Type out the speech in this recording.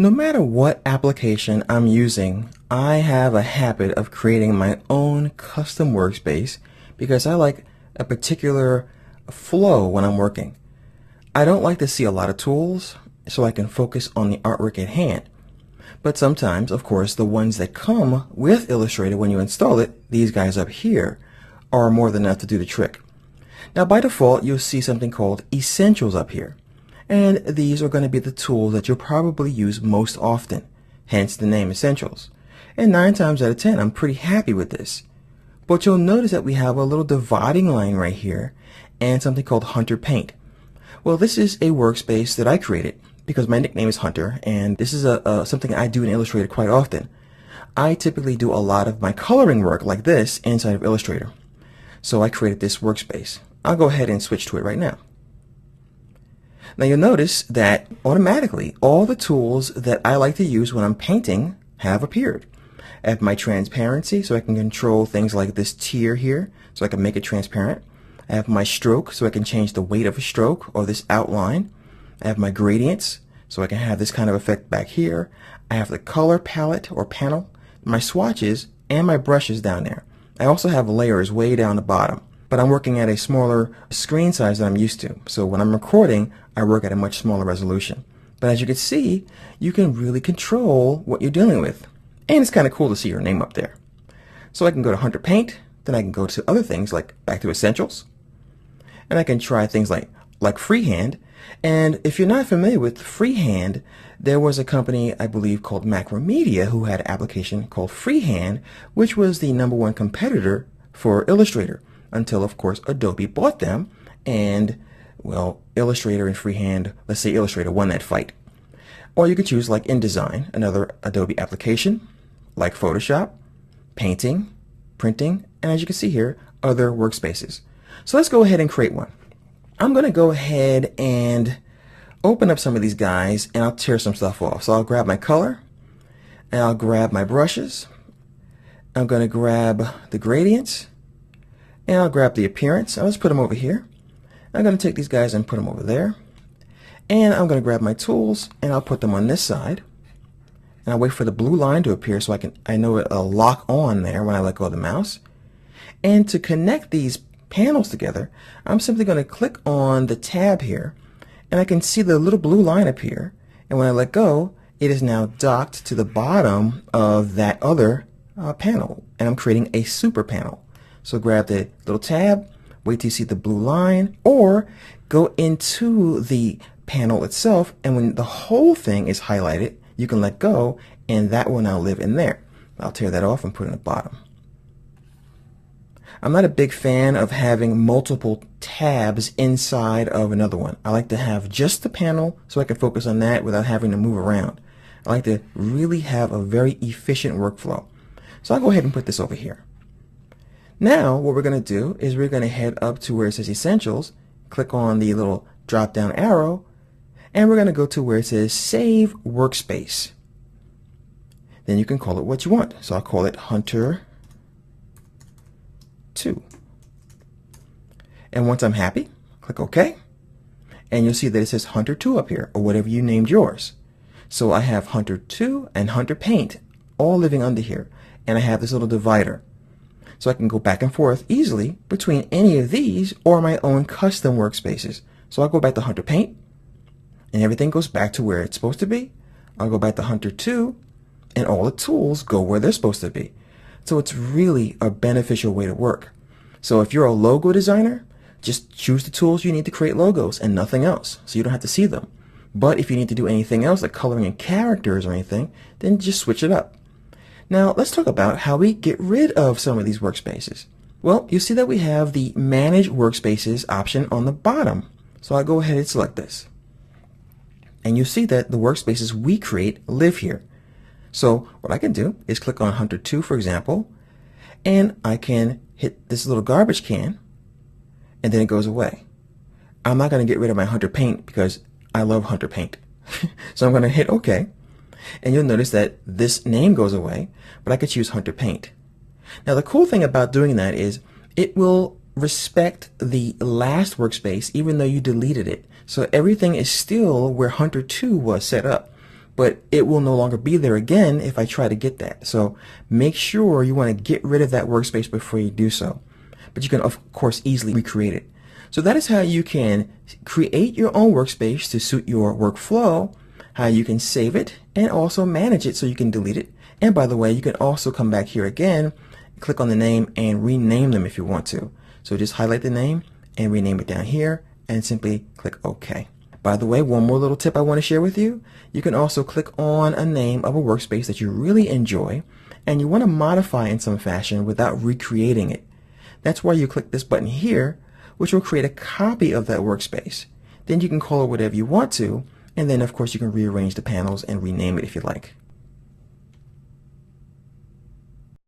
No matter what application I'm using, I have a habit of creating my own custom workspace because I like a particular flow when I'm working. I don't like to see a lot of tools, so I can focus on the artwork at hand. But sometimes, of course, the ones that come with Illustrator when you install it, these guys up here, are more than enough to do the trick. Now by default, you'll see something called Essentials up here. And these are going to be the tools that you'll probably use most often, hence the name Essentials. And 9 times out of 10, I'm pretty happy with this. But you'll notice that we have a little dividing line right here and something called Hunter Paint. Well, this is a workspace that I created because my nickname is Hunter, and this is something I do in Illustrator quite often. I typically do a lot of my coloring work like this inside of Illustrator. So I created this workspace. I'll go ahead and switch to it right now. Now you'll notice that automatically all the tools that I like to use when I'm painting have appeared. I have my transparency, so I can control things like this tier here, so I can make it transparent. I have my stroke, so I can change the weight of a stroke or this outline. I have my gradients, so I can have this kind of effect back here. I have the color palette or panel, my swatches, and my brushes down there. I also have layers way down the bottom, but I'm working at a smaller screen size than I'm used to. So when I'm recording, I work at a much smaller resolution. But as you can see, you can really control what you're dealing with. And it's kind of cool to see your name up there. So I can go to Hunter Paint, then I can go to other things like back to Essentials. And I can try things like Freehand. And if you're not familiar with Freehand, there was a company, I believe, called Macromedia who had an application called Freehand, which was the #1 competitor for Illustrator until, of course, Adobe bought them. And, well, Illustrator and Freehand, let's say Illustrator won that fight. Or you could choose like InDesign, another Adobe application, like Photoshop, painting, printing, and as you can see here, other workspaces. So let's go ahead and create one. I'm going to go ahead and open up some of these guys and I'll tear some stuff off. So I'll grab my color and I'll grab my brushes. I'm going to grab the gradients and I'll grab the appearance. I'll just put them over here. I'm going to take these guys and put them over there. And I'm going to grab my tools and I'll put them on this side. And I'll wait for the blue line to appear so I know it'll lock on there when I let go of the mouse. And to connect these panels together, I'm simply going to click on the tab here and I can see the little blue line appear, and when I let go it is now docked to the bottom of that other panel, and I'm creating a super panel. So grab the little tab, wait till you see the blue line, or go into the panel itself, and when the whole thing is highlighted you can let go and that will now live in there. I'll tear that off and put it in the bottom. I'm not a big fan of having multiple tabs inside of another one. I like to have just the panel so I can focus on that without having to move around. I like to really have a very efficient workflow. So I'll go ahead and put this over here. Now what we're going to do is we're going to head up to where it says Essentials, click on the little drop down arrow, and we're going to go to where it says Save Workspace. Then you can call it what you want. So I'll call it Hunter 2. And once I'm happy, click OK. And you'll see that it says Hunter 2 up here, or whatever you named yours. So I have Hunter 2 and Hunter Paint all living under here. And I have this little divider. So I can go back and forth easily between any of these or my own custom workspaces. So I'll go back to Hunter Paint, and everything goes back to where it's supposed to be. I'll go back to Hunter 2, and all the tools go where they're supposed to be. So it's really a beneficial way to work. So if you're a logo designer, just choose the tools you need to create logos and nothing else, so you don't have to see them. But if you need to do anything else like coloring in characters or anything, then just switch it up. Now let's talk about how we get rid of some of these workspaces. Well, you see that we have the Manage Workspaces option on the bottom. So I'll go ahead and select this. And you see that the workspaces we create live here. So what I can do is click on Hunter 2, for example, and I can hit this little garbage can, and then it goes away. I'm not going to get rid of my Hunter Paint because I love Hunter Paint. So I'm going to hit OK, and you'll notice that this name goes away, but I could choose Hunter Paint. Now the cool thing about doing that is it will respect the last workspace even though you deleted it. So everything is still where Hunter 2 was set up. but it will no longer be there again if I try to get that. So make sure you want to get rid of that workspace before you do so. But you can, of course, easily recreate it. So that is how you can create your own workspace to suit your workflow, how you can save it, and also manage it so you can delete it. And by the way, you can also come back here again, click on the name, and rename them if you want to. So just highlight the name and rename it down here, and simply click OK. By the way, one more little tip I want to share with you. You can also click on a name of a workspace that you really enjoy, and you want to modify in some fashion without recreating it. That's why you click this button here, which will create a copy of that workspace. Then you can call it whatever you want to, and then of course you can rearrange the panels and rename it if you like.